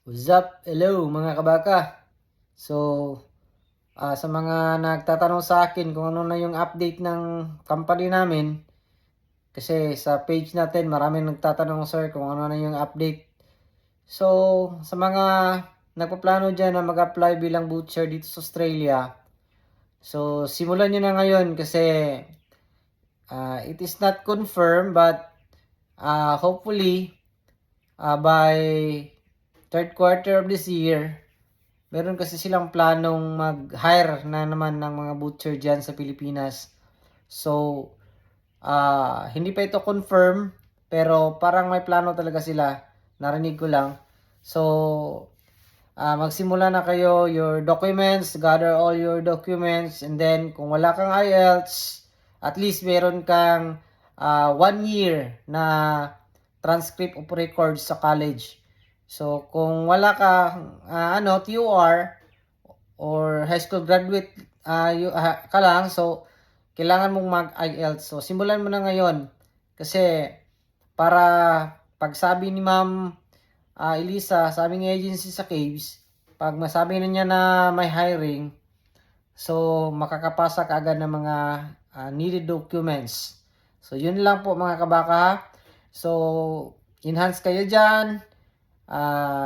What's up? Hello mga kabaka. So, sa mga nagtatanong sa akin kung ano na yung update ng company namin, kasi sa page natin maraming nagtatanong sir kung ano na yung update. So, sa mga nagpaplano dyan na mag-apply bilang butcher dito sa Australia, so simulan nyo na ngayon kasi it is not confirmed but hopefully by third quarter of this year, meron kasi silang planong mag-hire na naman ng mga butcher dyan sa Pilipinas. So, hindi pa ito confirm, pero parang may plano talaga sila. Narinig ko lang. So, magsimula na kayo, your documents, gather all your documents, and then kung wala kang IELTS, at least meron kang 1 year na transcript of records sa college. So, kung wala ka TOR or high school graduate ka lang, so kailangan mong mag-IELTS. So, simulan mo na ngayon kasi para pagsabi ni Ma'am Elisa sa aming agency sa Caves, pag masabi na niya na may hiring, so makakapasa ka agad ng mga needed documents. So, yun lang po mga kabaka. So, enhance kayo dyan.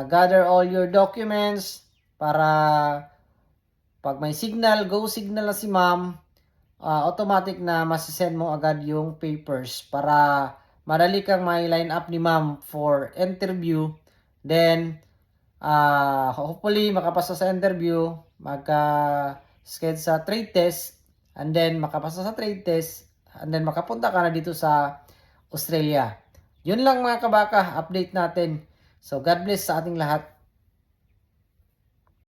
Gather all your documents para pag may signal, go signal na si ma'am, automatic na masisend mo agad yung papers para madali kang may line up ni ma'am for interview. Then, hopefully makapasa sa interview, magka-schedule sa trade test, and then makapasa sa trade test, and then makapunta ka na dito sa Australia. Yun lang mga kabaka, update natin. So, God bless sa ating lahat.